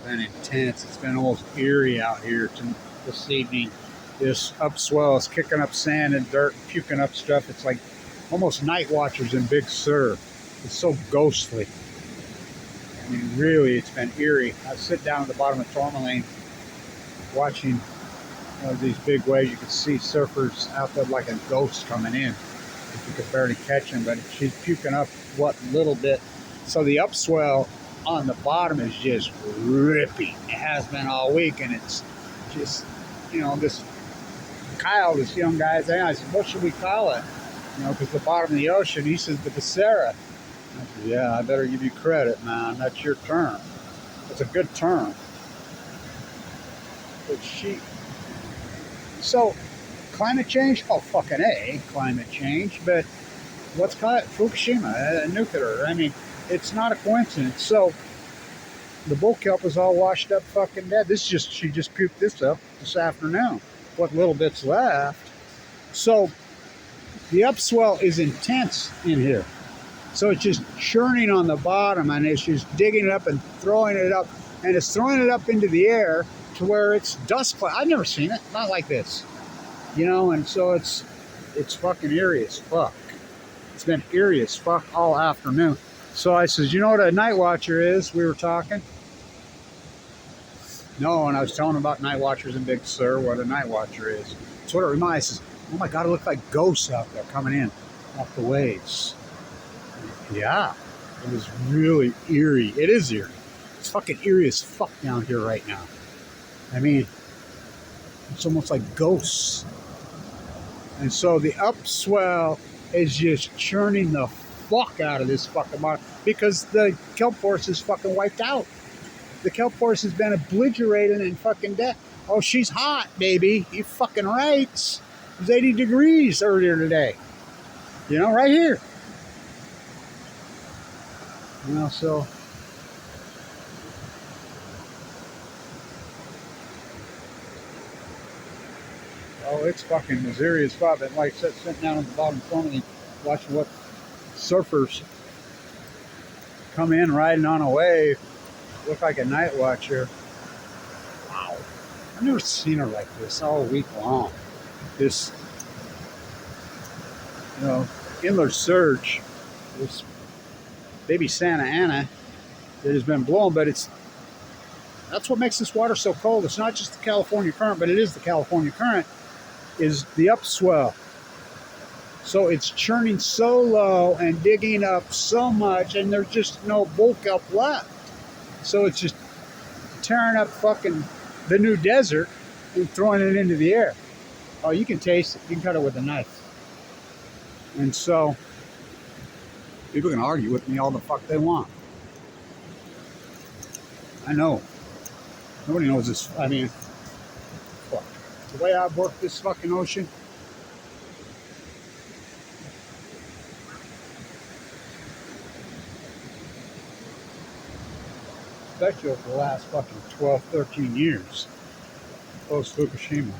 been intense. It's been almost eerie out here this evening. This upswell is kicking up sand and dirt and puking up stuff. It's like almost night watchers in Big Sur. It's so ghostly. I mean, really, it's been eerie. I sit down at the bottom of Tourmaline watching these big waves. You can see surfers out there like a ghost coming in. You could barely catch them, but she's puking up what little bit. So the upswell on the bottom is just ripping. It has been all week, and it's just, this Kyle, this young guy's saying, I said, what should we call it? Because the bottom of the ocean, he says, the Becerra. I said, yeah, I better give you credit, man. That's your term. It's a good term. But so climate change? Oh, fucking A, climate change. But what's called Fukushima, nuclear. I mean, it's not a coincidence. So the bull kelp is all washed up fucking dead. She just puked this up this afternoon. What little bit's left. So the upswell is intense in here. So it's just churning on the bottom, and it's just digging it up and throwing it up. And it's throwing it up into the air to where it's dust cloud. I've never seen it. Not like this. And so it's fucking eerie as fuck. It's been eerie as fuck all afternoon. So I says, you know what a night watcher is? We were talking. No, and I was telling him about night watchers in Big Sur, what a night watcher is. That's what it reminds us. Oh my God, it looked like ghosts out there coming in off the waves. Yeah, it was really eerie. It is eerie. It's fucking eerie as fuck down here right now. I mean, it's almost like ghosts. And so the upswell is just churning the fuck out of this fucking water because the kelp forest is fucking wiped out. The kelp forest has been obliterated and fucking dead. Oh, she's hot, baby. You fucking right. It was 80 degrees earlier today. Right here. So it's fucking Missouri as fuck. But like I said, sitting down at the bottom front of me, watching what surfers come in riding on a wave. Look like a night watcher. Wow. I've never seen her like this all week long. This, inler surge, this baby Santa Ana that has been blown, but that's what makes this water so cold. It's not just the California current, but it is the California current, is the upswell. So it's churning so low and digging up so much, and there's just no bull kelp left. So it's just tearing up fucking the new desert and throwing it into the air. Oh, you can taste it. You can cut it with a knife. And so people can argue with me all the fuck they want. I know. Nobody knows this. I mean, fuck. The way I've worked this fucking ocean, especially over the last fucking 12, 13 years, post Fukushima.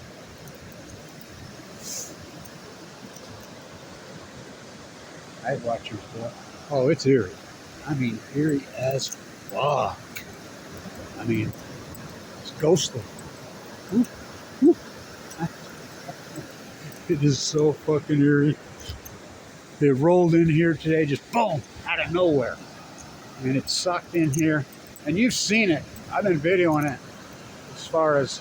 Night watchers, boy. Oh, it's eerie. I mean, eerie as fuck. I mean, it's ghostly. Ooh, ooh. It is so fucking eerie. They rolled in here today, just boom, out of nowhere. And it sucked in here. And you've seen it. I've been videoing it as far as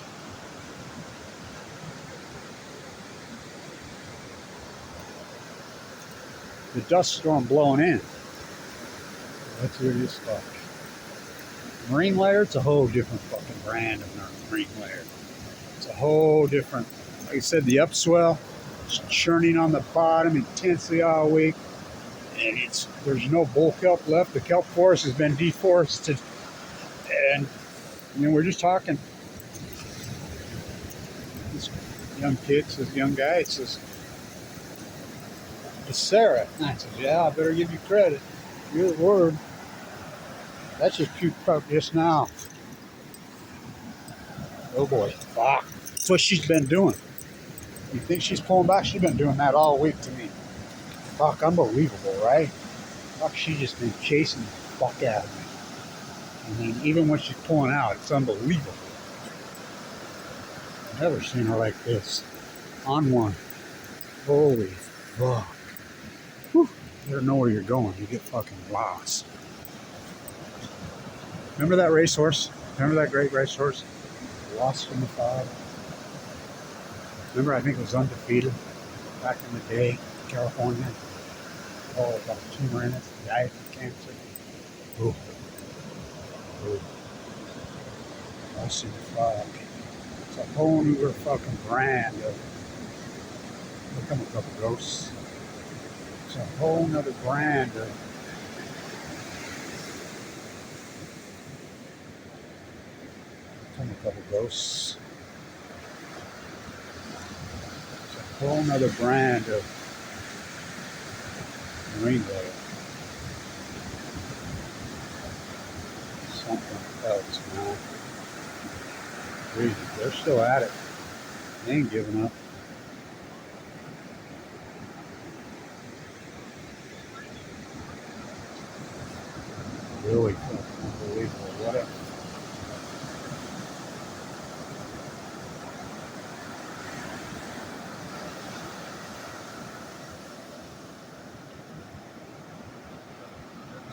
the dust storm blowing in. That's what it is stuff. Marine layer, it's a whole different fucking brand of marine layer. It's a whole different, like I said, the upswell is churning on the bottom intensely all week. And there's no bull kelp left. The kelp forest has been deforested. And we're just talking. This young kid says, young guy says, Sarah. And I said, yeah, I better give you credit. Your word. That's just puked up just now. Oh boy. Fuck. That's what she's been doing. You think she's pulling back? She's been doing that all week to me. Fuck, unbelievable, right? Fuck, she's just been chasing the fuck out of me. And then even when she's pulling out. It's unbelievable. I've never seen her like this on one. Holy fuck. Whew. You don't know where you're going. You get fucking lost. Remember that racehorse? Remember that great racehorse? Lost in the fog. Remember, I think it was undefeated back in the day, California. Oh, got a tumor in it. Died from cancer. Ooh. Ooh. Lost in the fog. It's a whole new fucking brand of. Look, I'm a couple ghosts. It's a whole nother brand of. Come a couple ghosts. It's a whole nother brand of rainbow. Something else, man. Crazy. They're still at it. They ain't giving up. Really fucking unbelievable. What a.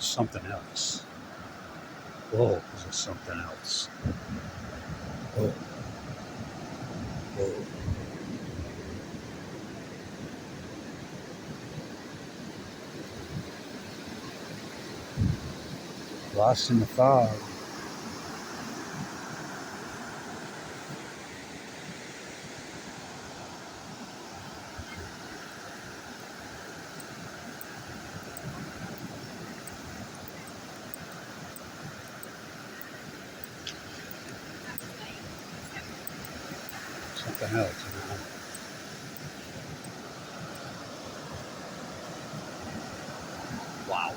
Something else. Whoa, this is something else. Whoa. Whoa. Lost in the fog. Something else, man. Wow.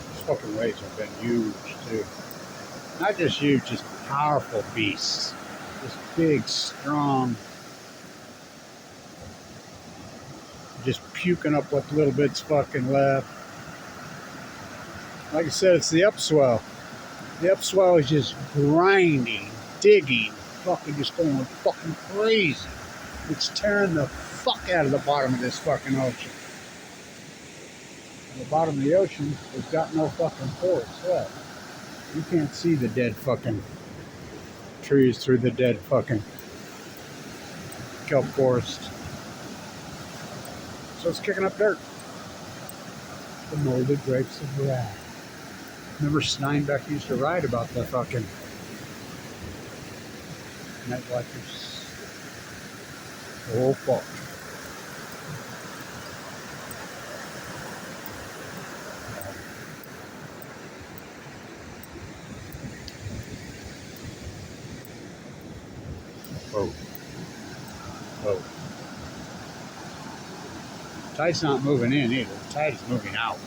These fucking waves have been huge, too. Not just huge, just powerful beasts. Just big, strong, just puking up what little bit's fucking left. Like I said, it's the upswell. The upswell is just grinding, digging, fucking just going fucking crazy. It's tearing the fuck out of the bottom of this fucking ocean. And the bottom of the ocean has got no fucking forest left. You can't see the dead fucking trees through the dead fucking kelp forest. So it's kicking up dirt. The molded grapes of wrath. Remember Steinbeck used to write about the fucking night watchers. Oh fuck. Oh. Oh. Tide's not moving in either. The tide is moving out.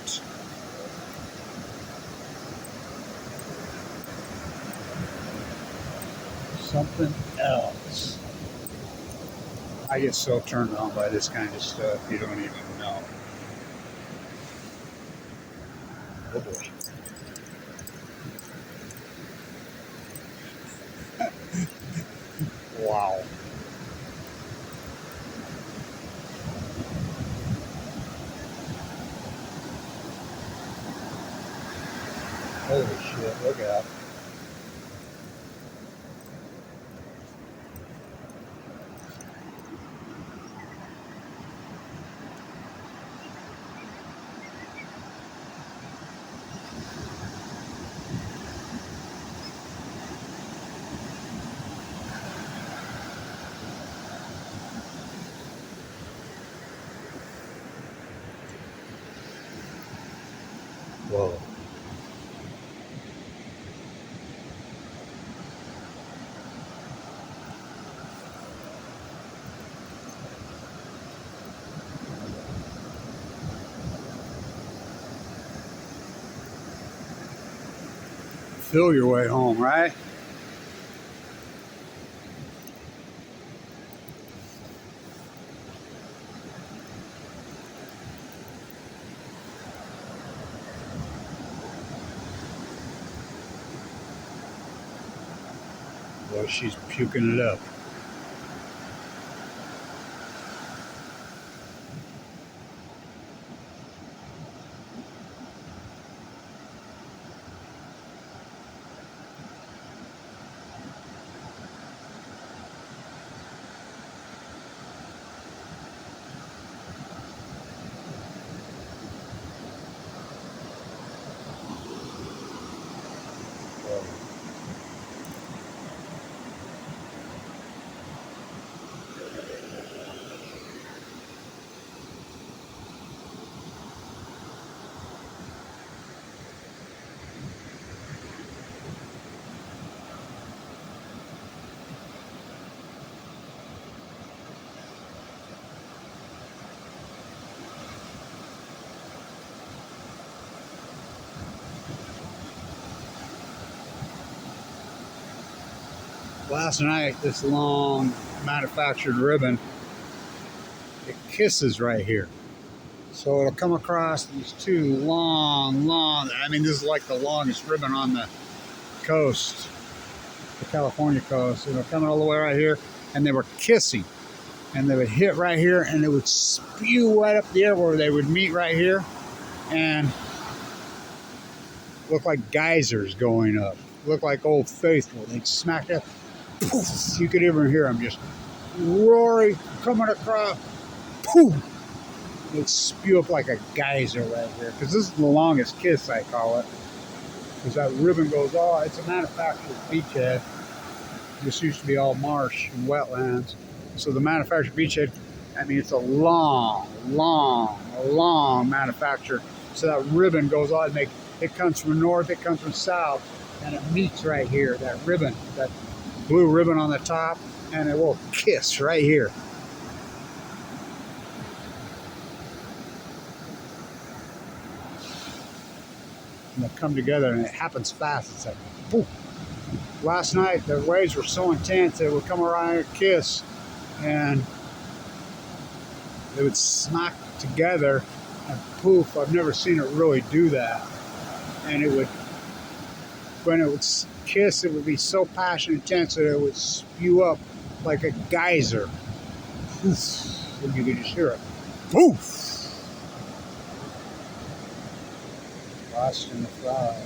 Something else. I get so turned on by this kind of stuff, you don't even know. Oh boy. Wow. Holy shit, look out. Whoa. Feel your way home, right? Well, she's puking it up. Last night, this long manufactured ribbon, it kisses right here. So it'll come across these two long, I mean, this is like the longest ribbon on the coast, the California coast. It'll come all the way right here, and they were kissing. And they would hit right here, and it would spew right up the air where they would meet right here, and look like geysers going up. Look like Old Faithful. They'd smack up. Poof! You could even hear them just roaring, coming across. Poof! It'd spew up like a geyser right here. Because this is the longest kiss, I call it. Because that ribbon goes all, it's a manufactured beachhead. This used to be all marsh and wetlands. So the manufactured beachhead, I mean, it's a long manufactured. So that ribbon goes all, it comes from north, it comes from south, and it meets right here. That ribbon, that blue ribbon on the top, and it will kiss right here. And they'll come together, and it happens fast. It's like, boom. Last night, the waves were so intense, they would come around and kiss, and they would smack together, and poof, I've never seen it really do that. And it would, when it would kiss, it would be so passionate and intense that it would spew up like a geyser. Poof, and you could just hear it. Poof! Lost in the fly.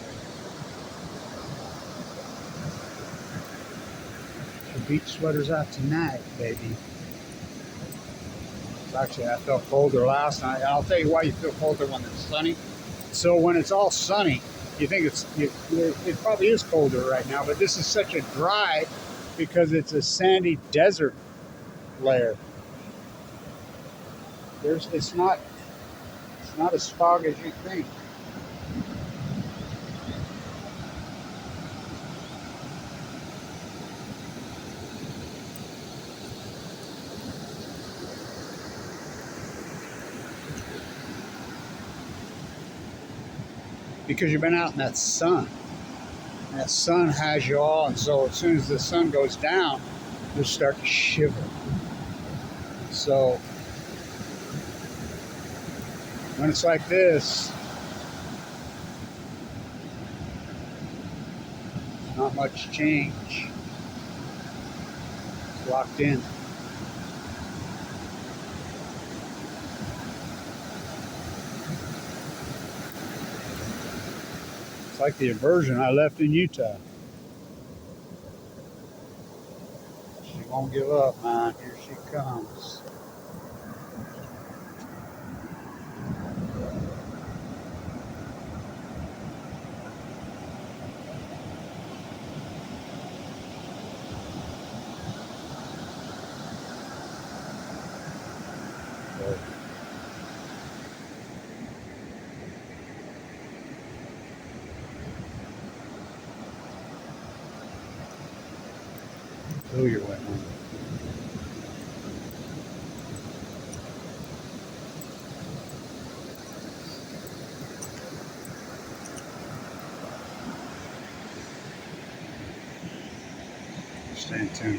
The beach sweater's out tonight, baby. Actually, I felt colder last night. And I'll tell you why you feel colder when it's sunny. So when it's all sunny, you think it probably is colder right now, but this is such a dry because it's a sandy desert layer. It's not as fog as you think. Because you've been out in that sun. And that sun has you all, and so as soon as the sun goes down, you start to shiver. So when it's like this, not much change. It's locked in. It's like the aversion I left in Utah. She won't give up, man. Here she comes. Feel your way home. Stand tuned.